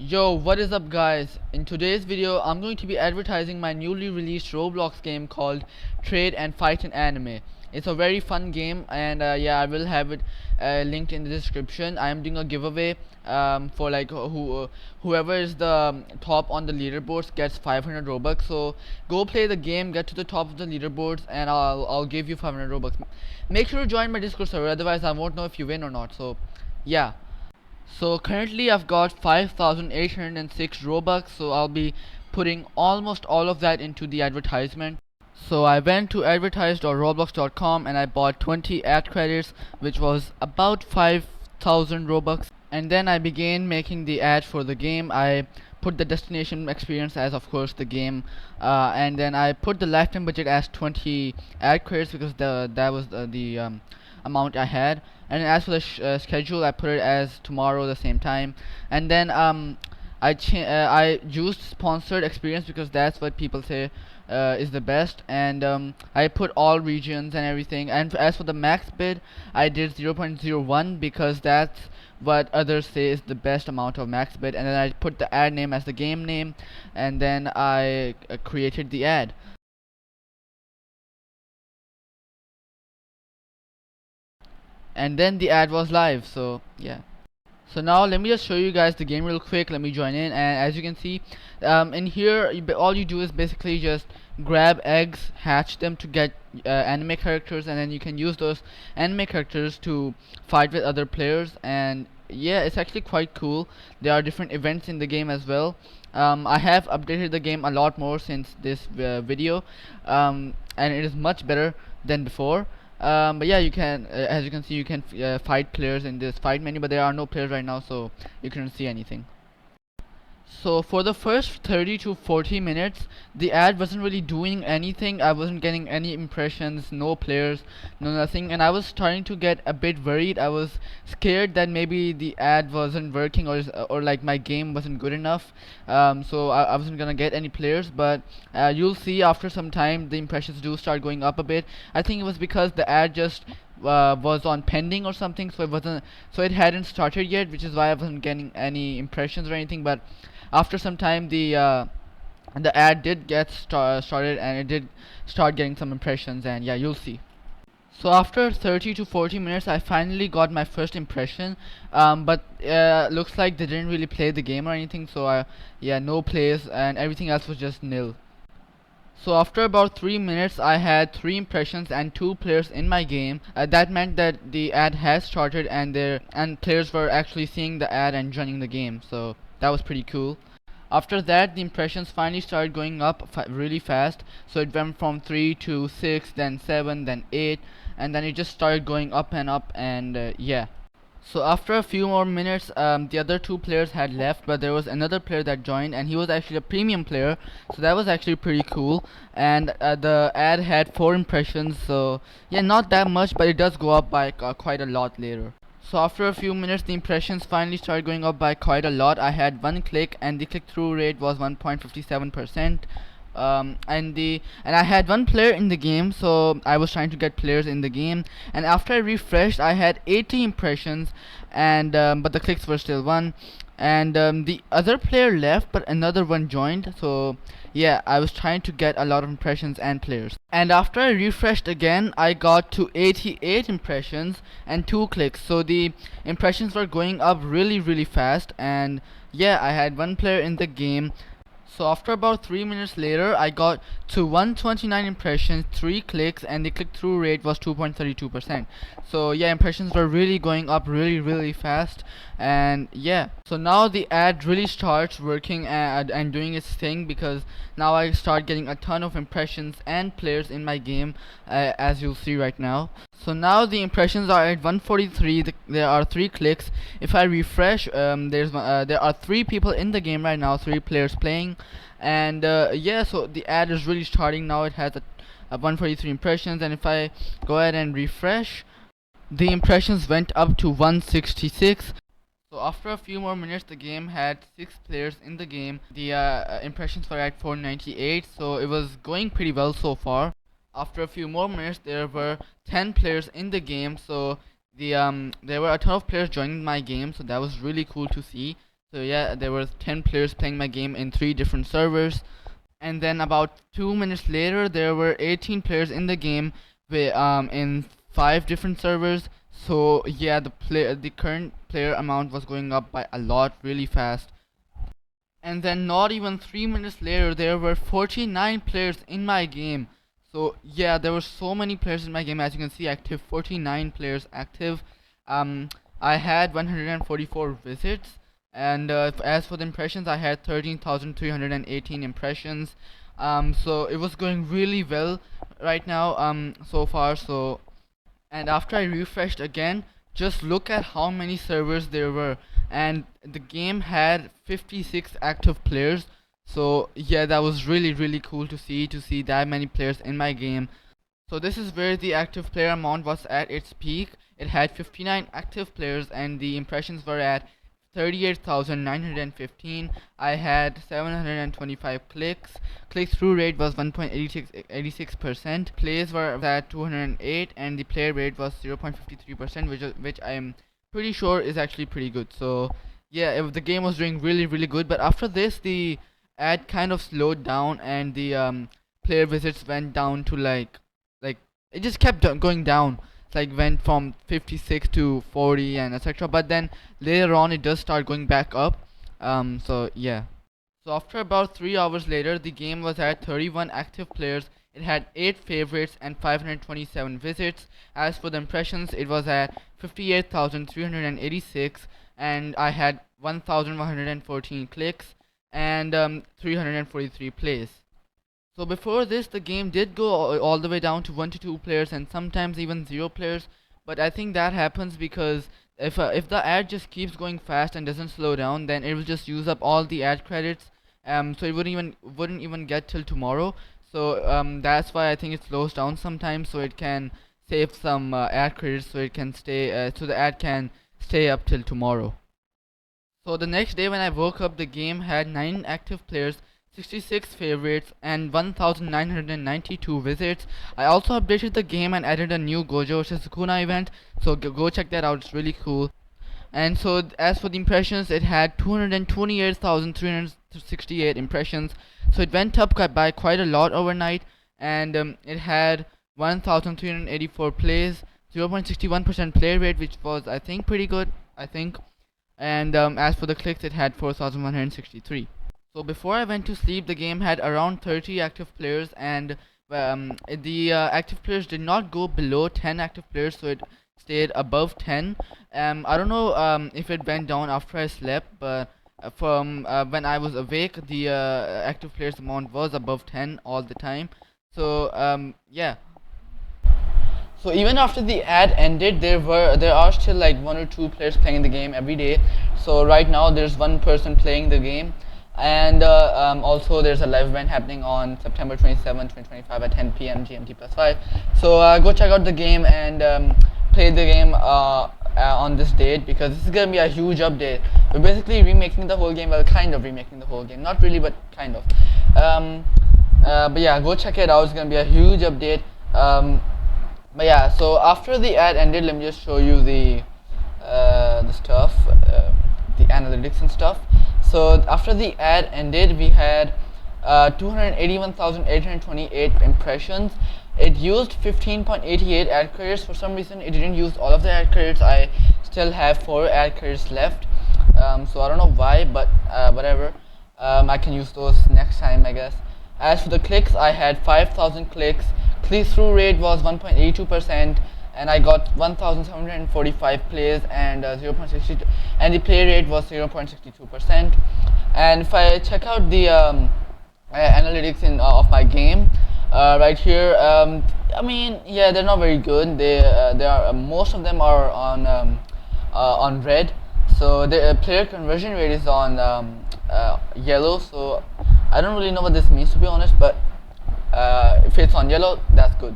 Yo, what is up guys? In today's video, I'm going to be advertising my newly released Roblox game called Trade and Fight in Anime. It's a very fun game and yeah, I will have it linked in the description. I am doing a giveaway for like whoever is the top on the leaderboards gets 500 Robux. So go play the game, get to the top of the leaderboards and I'll give you 500 Robux. Make sure to join my Discord server, otherwise I won't know if you win or not. So yeah. So currently I've got 5,806 Robux, so I'll be putting almost all of that into the advertisement. So I went to advertise.roblox.com and I bought 20 ad credits, which was about 5,000 Robux. And then I began making the ad for the game. I put the destination experience as, of course, the game, and then I put the lifetime budget as 20 ad credits because that was the amount I had. And as for the schedule, I put it as tomorrow the same time. And then I used sponsored experience because that's what people say is the best. And I put all regions and everything. And as for the max bid, I did 0.01 because that's what others say is the best amount of max bid. And then I put the ad name as the game name, and then I created the ad. And then the ad was live. So yeah. So now let me just show you guys the game real quick. Let me join in, and as you can see, in here all you do is basically just grab eggs, hatch them to get anime characters, and then you can use those anime characters to fight with other players. And yeah, it's actually quite cool. There are different events in the game as well. I have updated the game a lot more since this video, and it is much better than before. But yeah, you can, as you can see, you can fight players in this fight menu, but there are no players right now, so you couldn't see anything. So for the first 30 to 40 minutes, the ad wasn't really doing anything. I wasn't getting any impressions, no players, no nothing, and I was starting to get a bit worried. I was scared that maybe the ad wasn't working, or like my game wasn't good enough. So I wasn't gonna get any players, but you'll see after some time the impressions do start going up a bit. I think it was because the ad just was on pending or something, so it hadn't started yet, which is why I wasn't getting any impressions or anything. But after some time, the ad did get started, and it did start getting some impressions, and yeah, you'll see. So after 30 to 40 minutes, I finally got my first impression, but looks like they didn't really play the game or anything, so yeah, no plays, and everything else was just nil. So after about 3 minutes, I had 3 impressions and 2 players in my game. That meant that the ad has started, and players were actually seeing the ad and joining the game. So that was pretty cool. After that, the impressions finally started going up really fast. So it went from 3 to 6, then 7, then 8, and then it just started going up and up, and yeah. So after a few more minutes, the other 2 players had left, but there was another player that joined, and he was actually a premium player, so that was actually pretty cool. And the ad had 4 impressions, so yeah, not that much, but it does go up by quite a lot later. So after a few minutes, the impressions finally started going up by quite a lot. I had 1 click, and the click-through rate was 1.57%. And I had 1 player in the game, so I was trying to get players in the game. And after I refreshed, I had 80 impressions, and but the clicks were still 1. And the other player left, but another one joined. So yeah, I was trying to get a lot of impressions and players. And after I refreshed again, I got to 88 impressions and 2 clicks. So the impressions were going up really fast. And yeah, I had 1 player in the game. So after about 3 minutes later, I got to 129 impressions, 3 clicks, and the click-through rate was 2.32%. So yeah, impressions were really going up really fast, and yeah. So now the ad really starts working and doing its thing, because now I start getting a ton of impressions and players in my game, as you'll see right now. So now the impressions are at 143. There are 3 clicks. If I refresh, there are 3 people in the game right now, 3 players playing, and yeah. So the ad is really starting now. It has a 143 impressions, and if I go ahead and refresh, the impressions went up to 166. So after a few more minutes, the game had 6 players in the game. The impressions were at 498, so it was going pretty well so far. After a few more minutes, there were 10 players in the game, so there were a ton of players joining my game, so that was really cool to see. So yeah, there were 10 players playing my game in 3 different servers. And then about 2 minutes later, there were 18 players in the game in 5 different servers. So yeah, the current player amount was going up by a lot, really fast. And then not even 3 minutes later, there were 49 players in my game. So yeah, there were so many players in my game. As you can see, active 49 players active. um I had 144 visits, and as for the impressions, I had 13,318 impressions. So it was going really well right now, so far. So, and after I refreshed again, just look at how many servers there were, and the game had 56 active players. So yeah, that was really cool to see that many players in my game. So this is where the active player amount was at its peak. It had 59 active players, and the impressions were at 38,915. I had 725 clicks. Click-through rate was 1.86%. Plays were at 208, and the player rate was 0.53%, which I am pretty sure is actually pretty good. So yeah, the game was doing really good. But after this, the ad kind of slowed down, and the player visits went down to like it just kept going down. It's like went from 56 to 40 and etc. But then later on it does start going back up. So yeah. So after about 3 hours later, the game was at 31 active players. It had 8 favorites and 527 visits. As for the impressions, it was at 58,386, and I had 1,114 clicks and 343 plays. So before this, the game did go all the way down to 1 to 2 players and sometimes even 0 players. But I think that happens because if the ad just keeps going fast and doesn't slow down, then it will just use up all the ad credits. So it wouldn't even get till tomorrow. So that's why I think it slows down sometimes, so it can save some ad credits, so it can so the ad can stay up till tomorrow. So the next day when I woke up, the game had 9 active players, 66 favorites, and 1,992 visits. I also updated the game and added a new Gojo Shizukuna event, so go check that out, it's really cool. And so as for the impressions, it had 228,368 impressions, so it went up by quite a lot overnight. And it had 1,384 plays, 0.61% play rate, which was, I think, pretty good, I think. And as for the clicks, it had 4,163. So before I went to sleep, the game had around 30 active players, and the active players did not go below 10 active players, so it stayed above 10. I don't know if it went down after I slept, but from when I was awake, the active players amount was above 10 all the time. So yeah. So even after the ad ended, there are still like 1 or 2 players playing the game every day. So right now there's 1 person playing the game, and also there's a live event happening on September 27, 2025 at 10 p.m. GMT plus 5. So go check out the game and play the game on this date, because this is gonna be a huge update. We're basically remaking the whole game, well, kind of remaking the whole game, not really, but kind of. But yeah, go check it out. It's gonna be a huge update. But yeah, so after the ad ended, let me just show you the stuff, the analytics and stuff. So after the ad ended, we had 281,828 impressions. It used 15.88 ad credits. For some reason, it didn't use all of the ad credits. I still have 4 ad credits left. So I don't know why, but whatever. I can use those next time, I guess. As for the clicks, I had 5,000 clicks. Click-through rate was 1.82%, and I got 1,745 plays and 0.62, and the play rate was 0.62%. And if I check out the analytics of my game, right here, I mean, yeah, they're not very good. They are most of them are on red. So the player conversion rate is on yellow. So I don't really know what this means, to be honest, but if it's on yellow, that's good.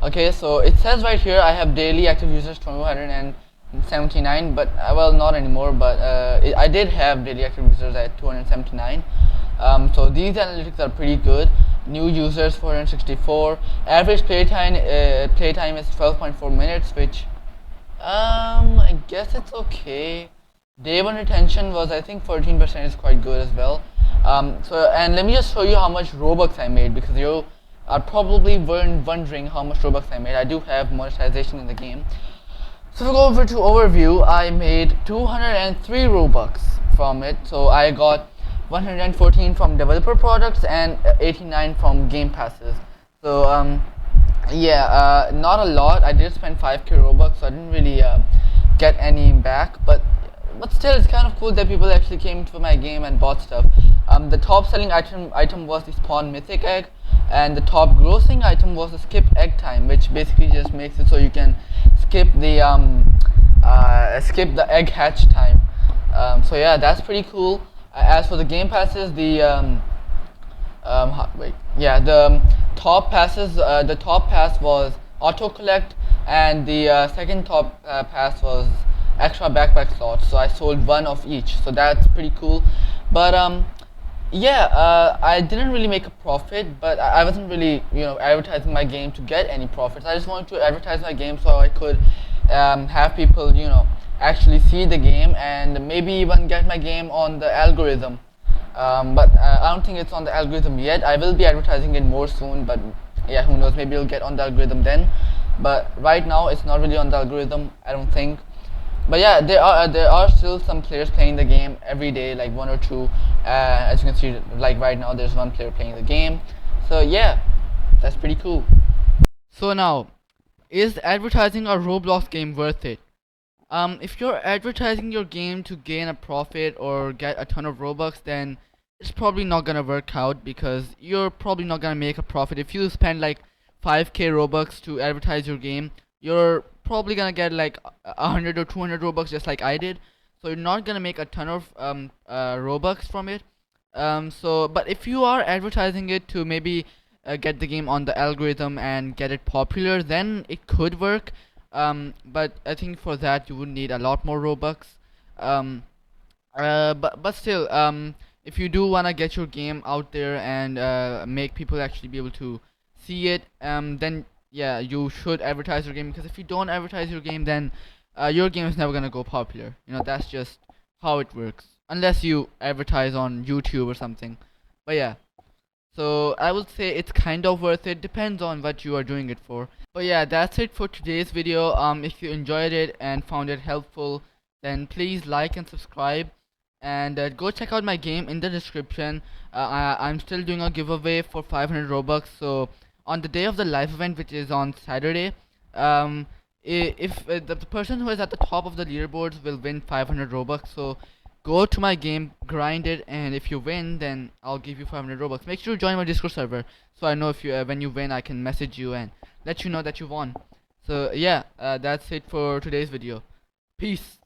Okay, so it says right here I have daily active users 279, but well, not anymore, but I did have daily active users at 279. So these analytics are pretty good. New users 464. Average playtime is 12.4 minutes, which I guess it's okay. Day one retention was, I think, 14% is quite good as well. So and let me just show you how much Robux I made, because you are probably wondering how much Robux I made. I do have monetization in the game. So if we go over to overview, I made 203 Robux from it. So I got 114 from developer products and 89 from game passes. So yeah, not a lot. I did spend 5k Robux, so I didn't really get any back, but still, it's kind of cool that people actually came to my game and bought stuff. The top selling item was the spawn mythic egg, and the top grossing item was the skip egg time, which basically just makes it so you can skip the egg hatch time. So yeah, that's pretty cool. As for the game passes, the top passes, the top pass was auto collect, and the second top pass was extra backpack slots. So I sold one of each. So that's pretty cool. But yeah, I didn't really make a profit, but I wasn't really, advertising my game to get any profits. I just wanted to advertise my game so I could have people, actually see the game and maybe even get my game on the algorithm. But I don't think it's on the algorithm yet. I will be advertising it more soon, but yeah, who knows? Maybe it'll get on the algorithm then. But right now, it's not really on the algorithm, I don't think. But yeah, there are still some players playing the game every day, like one or two. As you can see, like right now, there's one player playing the game. So yeah, that's pretty cool. So now, is advertising a Roblox game worth it? If you're advertising your game to gain a profit or get a ton of Robux, then it's probably not gonna work out, because you're probably not gonna make a profit. If you spend like 5k Robux to advertise your game, you're probably gonna get like 100 or 200 Robux, just like I did. So you're not gonna make a ton of Robux from it. But if you are advertising it to maybe get the game on the algorithm and get it popular, then it could work. But I think for that you would need a lot more Robux. Um, but still, if you do wanna get your game out there and make people actually be able to see it, then yeah, you should advertise your game, because if you don't advertise your game, then your game is never gonna go popular. That's just how it works, unless you advertise on YouTube or something. But yeah. So I would say it's kind of worth it, depends on what you are doing it for. But yeah, that's it for today's video. If you enjoyed it and found it helpful, then please like and subscribe, and go check out my game in the description. I'm still doing a giveaway for 500 Robux. So on the day of the live event, which is on Saturday, um, if the person who is at the top of the leaderboards will win 500 Robux. So go to my game, grind it, and if you win, then I'll give you 500 Robux. Make sure to join my Discord server, so I know if you when you win, I can message you and let you know that you won. So yeah, that's it for today's video. Peace.